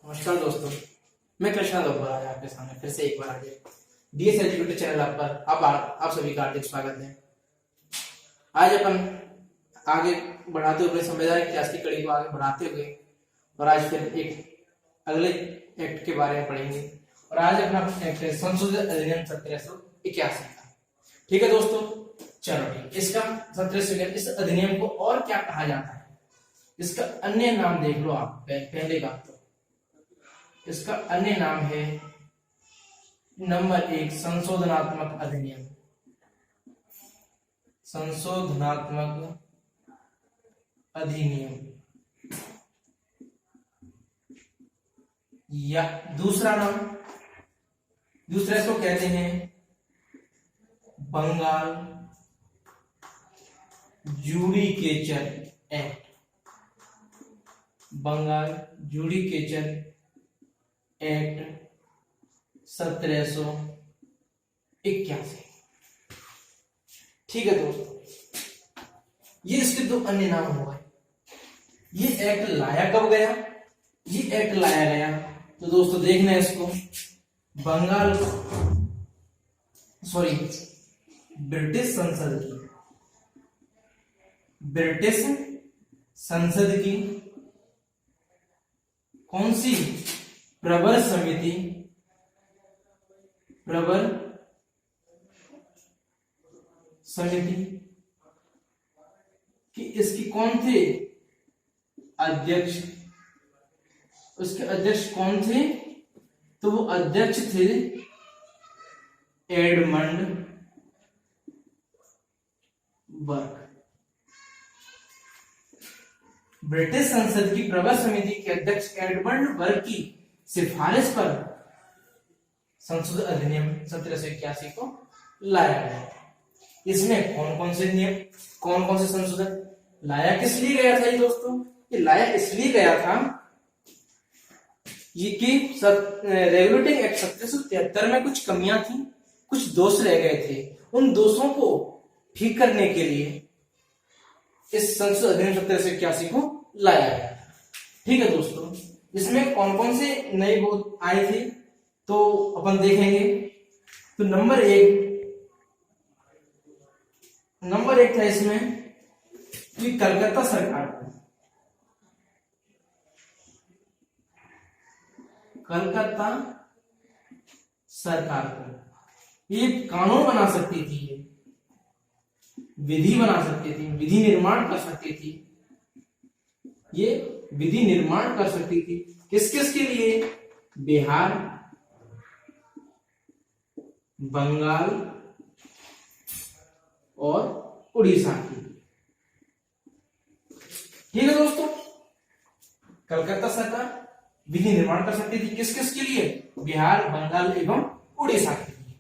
नमस्कार दोस्तों, मैं कृष्णा दोपहर आज आपके सामने फिर से एक बार आज डीएस एजुकेटर चैनल पर आप सभी का हार्दिक स्वागत है। आज अपन आगे बढ़ाते हुए संविधान इतिहास की कड़ी को आगे बढ़ाते हुए और आज फिर एक अगले एक्ट के बारे में पढ़ेंगे और आज अपना एक्ट है संशोधित अधिनियम 1781 का। ठीक है दोस्तों, चलो ठीक। इसका 1781 इस अधिनियम को और क्या कहा जाता है, इसका अन्य नाम देख लो आप। पहले का तो इसका अन्य नाम है नंबर 1 संशोधनात्मक अधिनियम। संशोधनात्मक अधिनियम या दूसरा इसको कहते हैं Bengal judicature act. Bengal judicature act 1781। ठीक है दोस्तों, ये इसके दो अन्य नाम हो गए। ये एक्ट लाया कब गया? ये एक्ट लाया गया तो दोस्तों देखना है इसको, बंगाल ब्रिटिश संसद की कौन सी प्रवर समिति कि इसकी कौन थे अध्यक्ष? उसके अध्यक्ष कौन थे? तो वो अध्यक्ष थे एडमंड बर्क। ब्रिटिश संसद की प्रवर समिति के अध्यक्ष एडमंड बर्क की सिफारिश पर संशोधित अधिनियम 1781 को लाया गया। इसमें कौन कौन से संशोधन लाया किस लिए गया था? ये दोस्तों, ये लाया इसलिए गया था ये कि रेगुलेटिंग एक्ट 1773 में कुछ कमियां थी, कुछ दोष रह गए थे। उन दोषों को ठीक करने के लिए इस संशोधित अधिनियम 1781 को लाया गया। ठीक है दोस्तों, इसमें कौन कौन से नए बोध आए थे तो अपन देखेंगे। तो नंबर एक था इसमें कि कलकत्ता सरकार को ये कानून बना सकती थी, ये विधि बना सकती थी, विधि निर्माण कर सकती थी। ये विधि निर्माण कर सकती थी किस किस के लिए? बिहार, बंगाल और उड़ीसा की। ठीक है दोस्तों, कलकत्ता सरकार विधि निर्माण कर सकती थी किस किस के लिए? बिहार, बंगाल एवं उड़ीसा के लिए।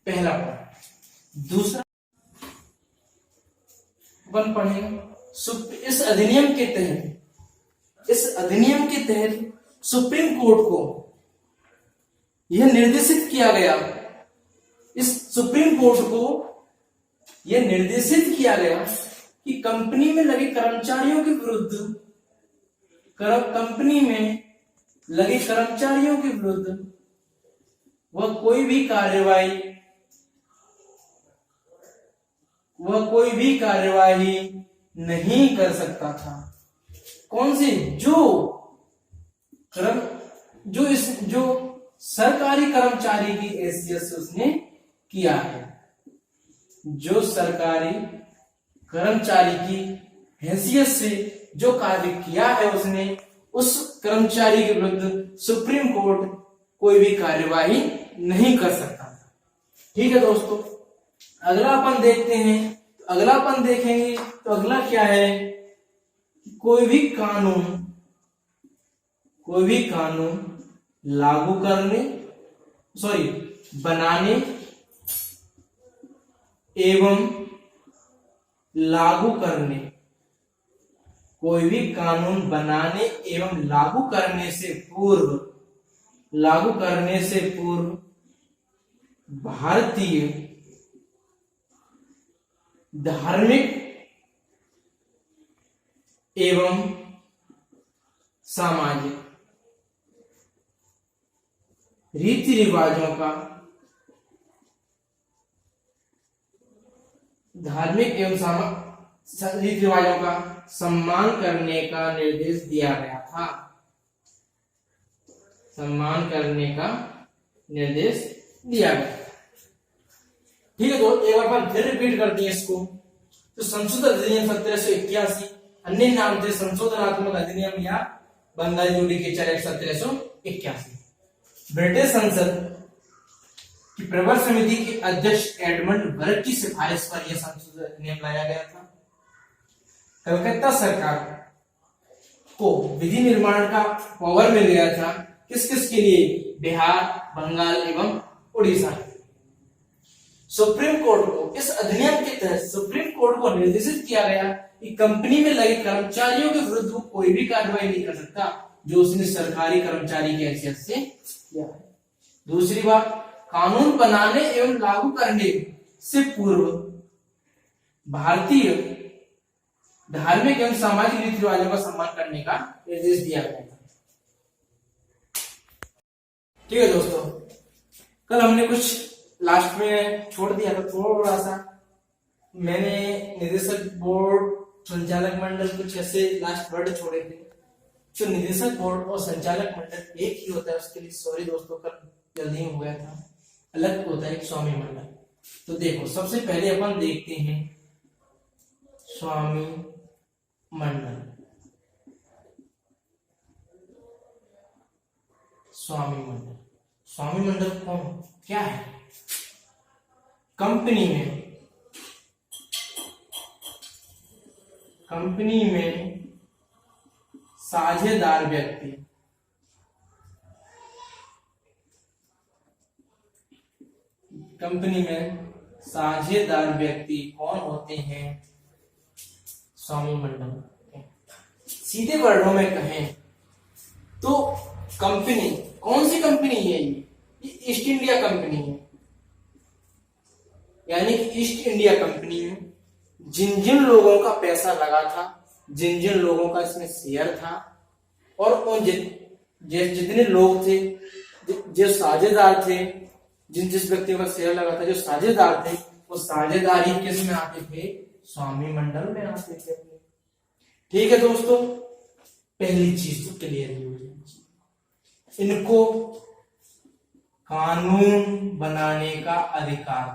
पहला पॉइंट। दूसरा अपन पढ़ेंगे इस अधिनियम के तहत सुप्रीम कोर्ट को यह निर्देशित किया गया, कि कंपनी में लगे कर्मचारियों के विरुद्ध वह कोई भी कार्यवाही नहीं कर सकता था। कौन सी? जो सरकारी कर्मचारी की हैसियत से उसने किया है। जो सरकारी कर्मचारी की हैसियत से जो कार्य किया है उसने, उस कर्मचारी के विरुद्ध सुप्रीम कोर्ट कोई भी कार्यवाही नहीं कर सकता था। ठीक है दोस्तों, अगला अपन देखेंगे तो अगला क्या है? कोई भी कानून बनाने एवं लागू करने, कोई भी कानून बनाने एवं लागू करने से पूर्व भारतीय धार्मिक एवं सामाजिक रीति रिवाजों का, धार्मिक एवं रीति रिवाजों का सम्मान करने का निर्देश दिया गया था। सम्मान करने का निर्देश दिया गया। ठीक है, तो एक बार फिर रिपीट करते हैं इसको। तो संशोधन अधिनियम 1781, अन्य नाम थे संशोधनात्मक अधिनियम या बंगाल जुडिशियल एक्ट 1781। ब्रिटिश संसद की प्रवर समिति के अध्यक्ष एडमंड बर्क की सिफारिश पर यह संशोधन अधिनियम लाया गया था। कलकत्ता सरकार को विधि निर्माण का पावर मिल गया था। किस किस के लिए? बिहार, बंगाल एवं उड़ीसा। सुप्रीम कोर्ट को, इस अधिनियम के तहत सुप्रीम कोर्ट को निर्देशित किया गया कि कंपनी में लगे कर्मचारियों के विरुद्ध वो कोई भी कार्रवाई नहीं कर सकता जो उसने सरकारी कर्मचारी की हैसियत से किया है। दूसरी बात, कानून बनाने एवं लागू करने से पूर्व भारतीय धार्मिक एवं सामाजिक रीति रिवाजों का सम्मान करने का निर्देश दिया गया था। ठीक है दोस्तों, कल हमने कुछ लास्ट में छोड़ दिया था थोड़ा सा। मैंने निदेशक बोर्ड, संचालक मंडल, कुछ ऐसे लास्ट वर्ड छोड़े थे। जो निदेशक बोर्ड और संचालक मंडल एक ही होता है, उसके लिए सॉरी दोस्तों, कल जल्दी हो गया था। अलग होता है एक स्वामी मंडल। तो देखो, सबसे पहले अपन देखते हैं स्वामी मंडल। स्वामी मंडल, स्वामी मंडल कौन, क्या है? कंपनी में साझेदार व्यक्ति, कंपनी में साझेदार व्यक्ति कौन होते हैं? स्वामी मंडल। सीधे वर्डों में कहें तो कंपनी, कौन सी कंपनी है ये ईस्ट इंडिया कंपनी है। यानी कि ईस्ट इंडिया कंपनी में जिन जिन लोगों का पैसा लगा था, जिन जिन लोगों का इसमें शेयर था, और उन जितने लोग थे जो साझेदार थे, जिन जिस व्यक्तियों का शेयर लगा था, जो साझेदार थे, वो साझेदार ही किस में आते थे? स्वामी मंडल में आते थे। ठीक है दोस्तों, पहली चीज तो क्लियर हो जाए। इनको कानून बनाने का अधिकार था।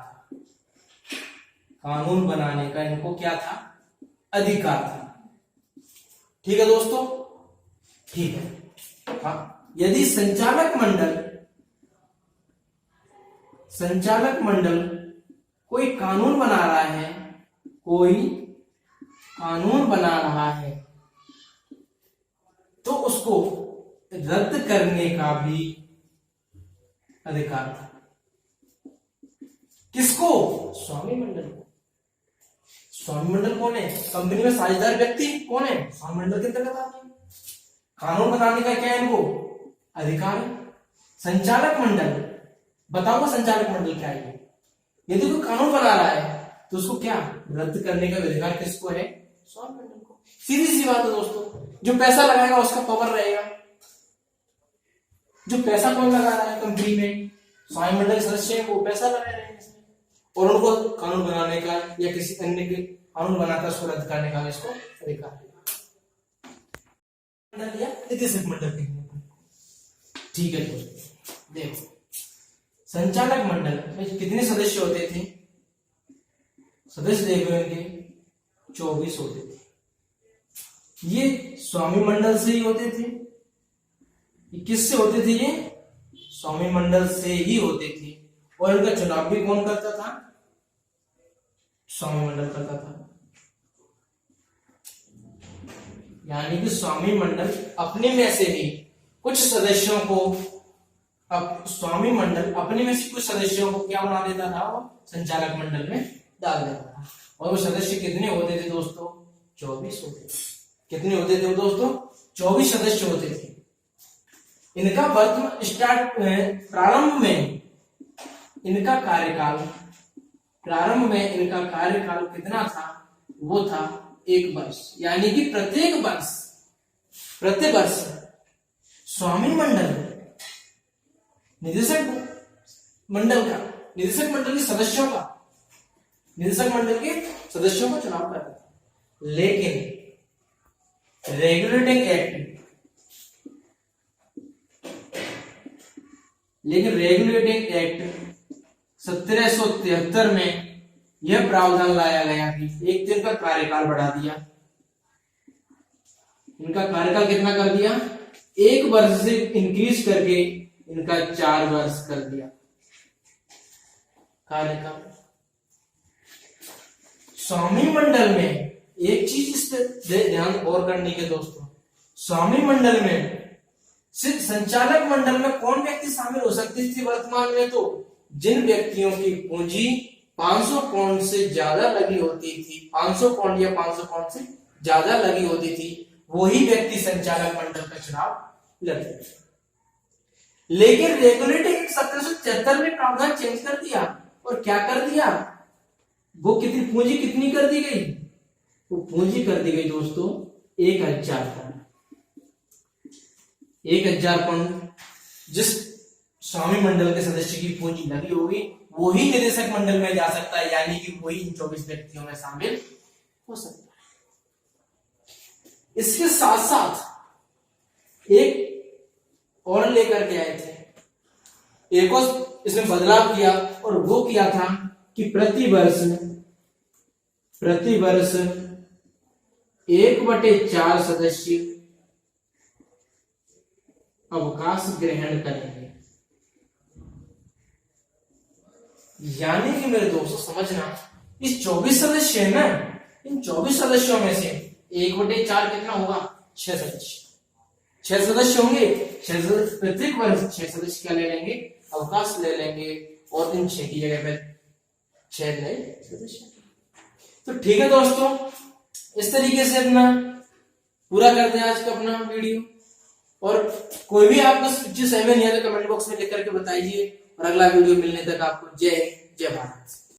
कानून बनाने का इनको क्या था? अधिकार था। ठीक है दोस्तों, ठीक है। हाँ, यदि संचालक मंडल कोई कानून बना रहा है, कोई कानून बना रहा है, तो उसको रद्द करने का भी अधिकार था। किसको? स्वामी मंडल को। स्वामी मंडल कौन है? कंपनी में साझेदार व्यक्ति कौन है? स्वामी मंडल के अंतर्गत आते हैं। कानून बनाने का क्या है इनको? अधिकार है। संचालक मंडल, बताऊंगा संचालक मंडल क्या है। यदि कोई कानून बना रहा है तो उसको क्या रद्द करने का अधिकार किसको है? स्वामी मंडल को। सीधी सी बात है दोस्तों, जो पैसा लगाएगा उसका पावर रहेगा। जो पैसा कौन लगा रहा है कंपनी में? स्वामी मंडल सदस्य है, वो पैसा लगा रहे हैं इसमें, और उनको कानून बनाने का या किसी अन्य के कानून बनाकर उसको रद्द करने का इसको अधिकार है। या निदेशक मंडल। ठीक है दोस्तों, देखो संचालक मंडल में कितने सदस्य होते थे? सदस्य देखो इनके 24 होते थे। ये स्वामी मंडल से ही होते थे। किससे होते थे? ये स्वामी मंडल से ही होते थे। और इनका चुनाव भी कौन करता था? स्वामी मंडल करता था। यानी कि स्वामी मंडल अपने में से ही कुछ सदस्यों को, अब स्वामी मंडल अपने में से कुछ सदस्यों को क्या बना देता था? वो संचालक मंडल में डाल देता था। और वो सदस्य कितने होते थे दोस्तों? 24 होते थे। कितने होते थे दोस्तों? 24 सदस्य होते थे। इनका प्रारंभ में इनका कार्यकाल कितना था? वो था 1 वर्ष। यानी कि प्रतिवर्ष स्वामी मंडल निदेशक मंडल के सदस्यों का चुनाव करता था। लेकिन रेगुलेटिंग एक्ट 1773 में यह प्रावधान लाया गया कि एक दिन का कार्यकाल बढ़ा दिया। इनका कार्यकाल कितना कर दिया? 1 वर्ष से इंक्रीज करके इनका 4 वर्ष कर दिया कार्यकाल। स्वामी मंडल में एक चीज इस पे ध्यान और करने के दोस्तों, स्वामी मंडल में सिर्फ संचालक मंडल में कौन व्यक्ति शामिल हो सकती थी वर्तमान में? तो जिन व्यक्तियों की पूंजी 500 पाउंड से ज्यादा लगी होती थी, 500 पाउंड या 500 पाउंड से ज्यादा लगी होती थी, वही व्यक्ति संचालक मंडल का चुनाव लड़ते थे। लेकिन रेगुलेटिंग 1773 में प्रावधान चेंज कर दिया और क्या कर दिया? वो कितनी पूंजी कितनी कर दी गई? वो पूंजी कर दी गई दोस्तों 1000 पाउंड। 1000 पाउंड जिस स्वामी मंडल के सदस्य की पूंजी लगी होगी वही निदेशक मंडल में जा सकता है, यानी कि वही इन 24 व्यक्तियों में शामिल हो सकता है। इसके साथ साथ एक और लेकर के आए थे, एक और इसमें बदलाव किया और वो किया था कि प्रति वर्ष 1/4 सदस्य अवकाश ग्रहण करेंगे। यानी कि मेरे दोस्तों समझना, इस 24 सदस्य है ना, इन 24 सदस्यों में से 1/4 कितना होगा? 6 सदस्य। 6 सदस्य होंगे, प्रत्येक वर्ष 6 सदस्य क्या ले लेंगे? अवकाश ले लेंगे और इन 6 की जगह पर 6 नए सदस्य। तो ठीक है दोस्तों, इस तरीके से अपना पूरा करते हैं आज का अपना वीडियो। और कोई भी आपको चीज समझ में नहीं आया तो कमेंट बॉक्स में लिख करके बताइए। और अगला वीडियो मिलने तक आपको जय भारत।